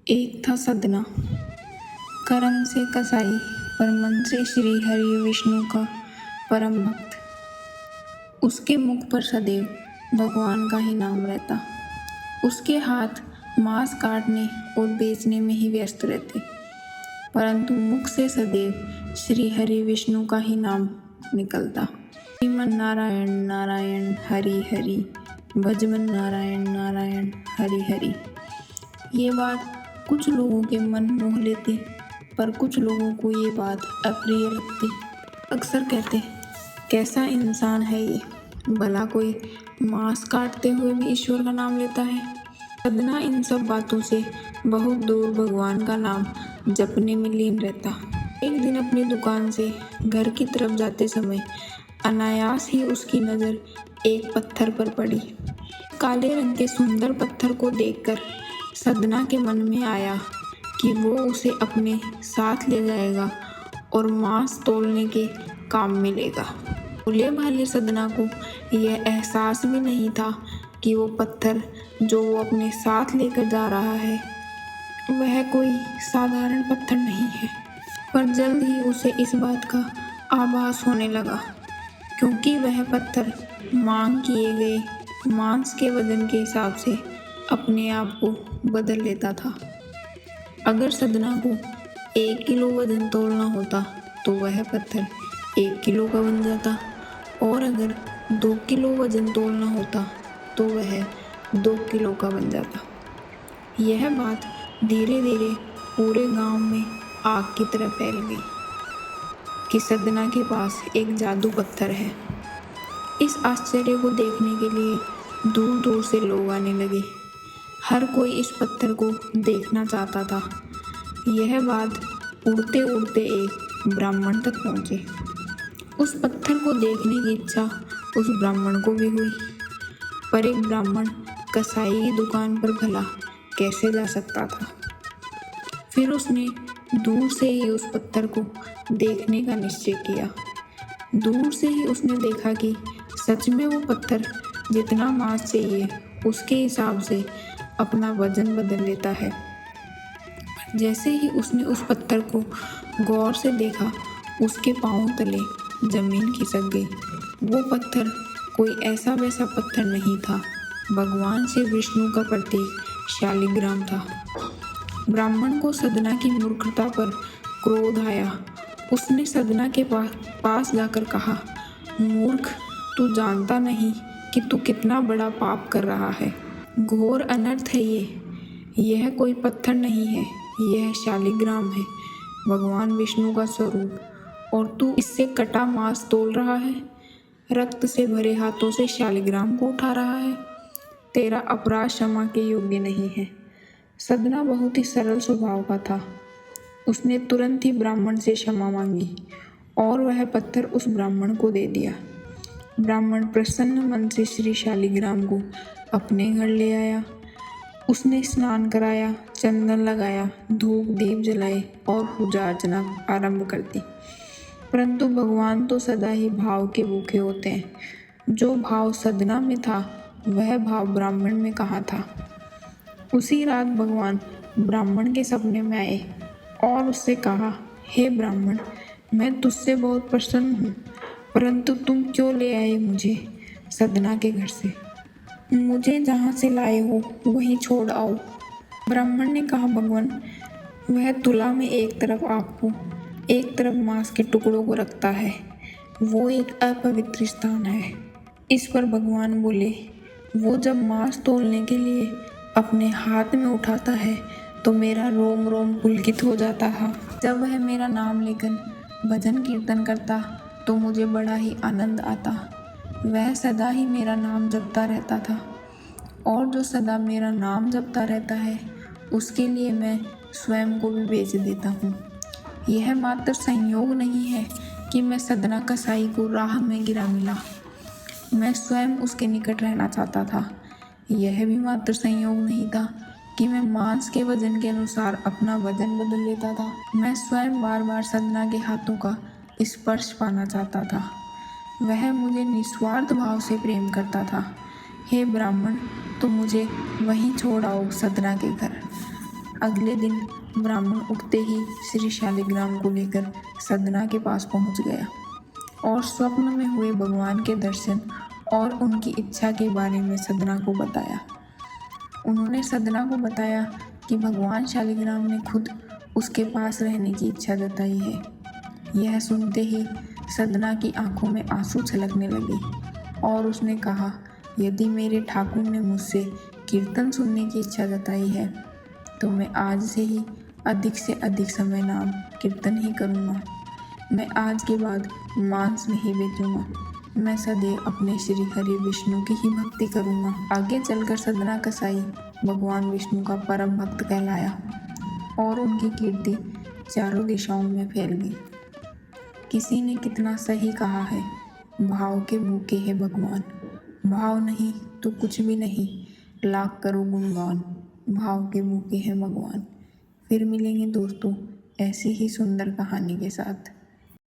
एक था सदना, कर्म से कसाई पर मन से श्री हरि विष्णु का परम भक्त। उसके मुख पर सदैव भगवान का ही नाम रहता। उसके हाथ मांस काटने और बेचने में ही व्यस्त रहते, परंतु मुख से सदैव श्री हरि विष्णु का ही नाम निकलता। श्रीमन नारायण नारायण हरि हरि, भजमन नारायण नारायण हरि हरि। ये बात कुछ लोगों के मन मोह लेती, पर कुछ लोगों को ये बात अप्रिय लगती। अक्सर कहते, कैसा इंसान है ये, भला कोई मांस काटते हुए भी ईश्वर का नाम लेता है। सदना इन सब बातों से बहुत दूर भगवान का नाम जपने में लीन रहता। एक दिन अपनी दुकान से घर की तरफ जाते समय अनायास ही उसकी नज़र एक पत्थर पर पड़ी। काले रंग के सुंदर पत्थर को देखकर सदना के मन में आया कि वो उसे अपने साथ ले जाएगा और मांस तोलने के काम में लेगा। भोले भाले सदना को यह एहसास भी नहीं था कि वो पत्थर जो वो अपने साथ लेकर जा रहा है वह कोई साधारण पत्थर नहीं है। पर जल्द ही उसे इस बात का आभास होने लगा, क्योंकि वह पत्थर मांग किए गए मांस के वजन के हिसाब से अपने आप को बदल लेता था। अगर सदना को 1 किलो वजन तोलना होता तो वह पत्थर 1 किलो का बन जाता, और अगर 2 किलो वजन तोलना होता तो वह 2 किलो का बन जाता। यह बात धीरे धीरे पूरे गांव में आग की तरह फैल गई कि सदना के पास एक जादू पत्थर है। इस आश्चर्य को देखने के लिए दूर दूर से लोग आने लगे। हर कोई इस पत्थर को देखना चाहता था। यह बात उड़ते उड़ते एक ब्राह्मण तक पहुँचे। उस पत्थर को देखने की इच्छा उस ब्राह्मण को भी हुई, पर एक ब्राह्मण कसाई की दुकान पर भला कैसे जा सकता था। फिर उसने दूर से ही उस पत्थर को देखने का निश्चय किया। दूर से ही उसने देखा कि सच में वो पत्थर जितना मांस चाहिए उसके हिसाब से अपना वजन बदल लेता है। जैसे ही उसने उस पत्थर को गौर से देखा, उसके पांव तले जमीन खिसक गई। वो पत्थर कोई ऐसा वैसा पत्थर नहीं था, भगवान श्री विष्णु का प्रतीक शालिग्राम था। ब्राह्मण को सदना की मूर्खता पर क्रोध आया। उसने सदना के पास जाकर कहा, मूर्ख, तू जानता नहीं कि तू कितना बड़ा पाप कर रहा है। घोर अनर्थ है ये। यह कोई पत्थर नहीं है, यह शालिग्राम है, भगवान विष्णु का स्वरूप, और तू इससे कटा मांस तोल रहा है। रक्त से भरे हाथों से शालिग्राम को उठा रहा है। तेरा अपराध क्षमा के योग्य नहीं है। सदना बहुत ही सरल स्वभाव का था। उसने तुरंत ही ब्राह्मण से क्षमा मांगी और वह पत्थर उस ब्राह्मण को दे दिया। ब्राह्मण प्रसन्न मन से श्री शालिग्राम को अपने घर ले आया। उसने स्नान कराया, चंदन लगाया, धूप दीप जलाए और पूजा अर्चना आरंभ कर दी। परंतु भगवान तो सदा ही भाव के भूखे होते हैं। जो भाव सदना में था वह भाव ब्राह्मण में कहाँ था। उसी रात भगवान ब्राह्मण के सपने में आए और उससे कहा, हे ब्राह्मण, मैं तुझसे बहुत प्रसन्न हूँ, परंतु तुम क्यों ले आए मुझे सदना के घर से? मुझे जहाँ से लाए हो वहीं छोड़ आओ। ब्राह्मण ने कहा, भगवान, वह तुला में एक तरफ आपको एक तरफ मांस के टुकड़ों को रखता है। वो एक अपवित्र स्थान है। इस पर भगवान बोले, वो जब मांस तोलने के लिए अपने हाथ में उठाता है तो मेरा रोम रोम पुलकित हो जाता है। जब वह मेरा नाम लेकर भजन कीर्तन करता तो मुझे बड़ा ही आनंद आता। वह सदा ही मेरा नाम जपता रहता था, और जो सदा मेरा नाम जपता रहता है उसके लिए मैं स्वयं को भी बेच देता हूँ। यह मात्र संयोग नहीं है कि मैं सदना कसाई को राह में गिरा मिला। मैं स्वयं उसके निकट रहना चाहता था। यह भी मात्र संयोग नहीं था कि मैं मांस के वजन के अनुसार अपना वजन बदल लेता था। मैं स्वयं बार बार सदना के हाथों का स्पर्श पाना चाहता था। वह मुझे निस्वार्थ भाव से प्रेम करता था। हे ब्राह्मण, तो मुझे वहीं छोड़ आओ सदना के घर। अगले दिन ब्राह्मण उठते ही श्री शालिग्राम को लेकर सदना के पास पहुंच गया और स्वप्न में हुए भगवान के दर्शन और उनकी इच्छा के बारे में सदना को बताया। उन्होंने सदना को बताया कि भगवान शालिग्राम ने खुद उसके पास रहने की इच्छा जताई है। यह सुनते ही सदना की आंखों में आंसू छलकने लगे और उसने कहा, यदि मेरे ठाकुर ने मुझसे कीर्तन सुनने की इच्छा जताई है तो मैं आज से अधिक समय नाम कीर्तन ही करूँगा। मैं आज के बाद मांस नहीं बेचूंगा। मैं सदैव अपने श्री हरि विष्णु की ही भक्ति करूँगा। आगे चलकर सदना कसाई भगवान विष्णु का परम भक्त कहलाया और उनकी कीर्ति चारों दिशाओं में फैल गई। किसी ने कितना सही कहा है, भाव के भूखे है भगवान। भाव नहीं तो कुछ भी नहीं, लाख करो गुणगान। भाव के भूखे है भगवान। फिर मिलेंगे दोस्तों ऐसी ही सुंदर कहानी के साथ।